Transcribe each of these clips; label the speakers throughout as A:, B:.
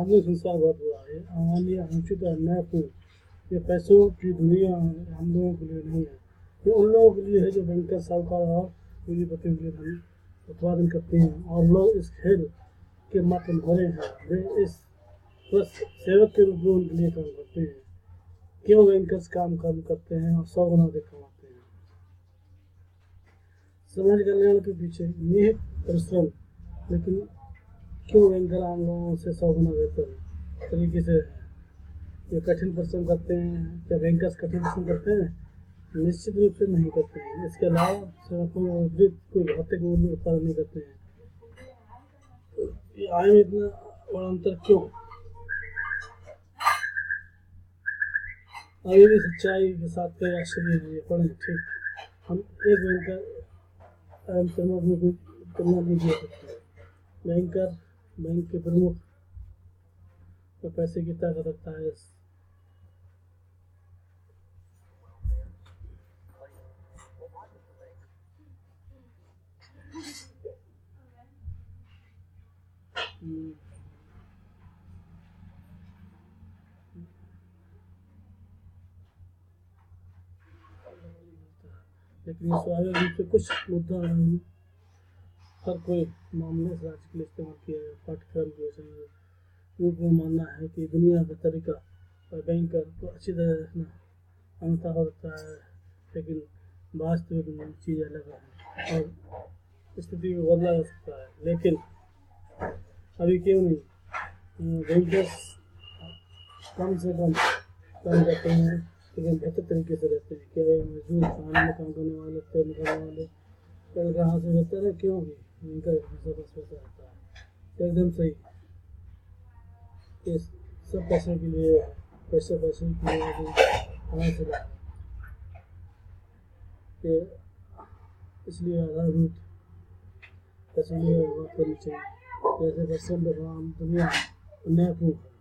A: आधुनिक संसार बहुत बुरा है। अमानवीय, अनुचित और अन्यायपूर्ण। ये पैसों की दुनिया हम लोगों के लिए नहीं है, ये उन लोगों के लिए है जो बैंकर, साहूकार और पूंजीपतियों के धन उत्पादन करते हैं। और लोग इस खेल के मात्र भरे हैं। वे इस बस सेवक के रूप में उनके लिए काम करते हैं। क्यों बैंकर्स काम कम करते हैं और 100 गुना अधिक कमाते हैं? समाज कल्याण के पीछे निहित परिश्रम, लेकिन क्यों बैंकर आम लोगों से 100 गुना बेहतर तरीके से ये कठिन परिश्रम करते हैं? क्या बैंकर्स कठिन परिश्रम करते हैं? निश्चित रूप से नहीं करते हैं। इसके अलावा सेवकों में विपरीत कोई भौतिक मूल्य उत्पादन नहीं करते हैं। ये आय में इतना बड़ा अंतर क्यों? अभी भी सच्चाई के साथ कई आश्चर्य है। पढ़ें ठीक। हम एक बैंकर एवं प्रमुख में कोई तुलना नहीं किया सकते। बैंकर बैंक के प्रमुख तो पैसे की ताकत रखता है। लेकिन ये स्वाभाविक रूप से कुछ मुद्दा हर कोई मामले से राज्य के लिए इस्तेमाल किया है। पाठ्यक्रम के रूप में मानना है कि दुनिया का तरीका और बैंकर तो अच्छी तरह रखना अंतर हो सकता है, लेकिन वास्तविक में चीज़ अलग है और स्थिति को बदला जा सकता है। लेकिन अभी क्यों नहीं? बैंकर्स कम से कम काम करते हैं, लेकिन बेहतर तरीके से रहते हैं। क्या ये मजदूर, खाने में काम करने वाले, तेल निकालने वाले कल कहाँ से बेहतर है? क्यों भी इनका हमेशा बस वैसा रहता है। एकदम सही। ये सब पैसे के लिए, पैसे के लिए कहाँ से लाए? ये इसलिए आधारभूत पैसों की बात करनी चाहिए। जैसे परिश्रम आम दुनिया अन्यायपूर्ण है।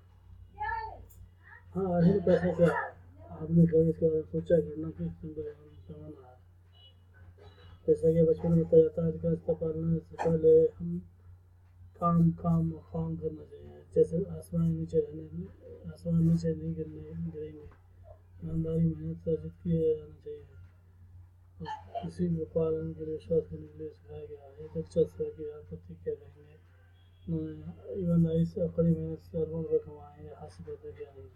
A: हाँ, आखिर पैसा क्या है? आपने कभी इसके बारे में सोचा कि ना कि कमाना है? जैसा कि बचपन में बताया जाता है, अधिकांश पालने से पहले हम काम करना चाहिए। जैसे आसमान नीचे नहीं गिरेंगे। ईमानदारी, मेहनत से अर्जित किया जाना चाहिए। और किसी को पालन के लिए, विश्वास करने के लिए सिखाया गया है। दिलचस्प है कि आपत्ति क्या कहेंगे? ईमानदारी से, कड़ी मेहनत से अरबों रुपये कमाए, हासिल करते क्या नहीं।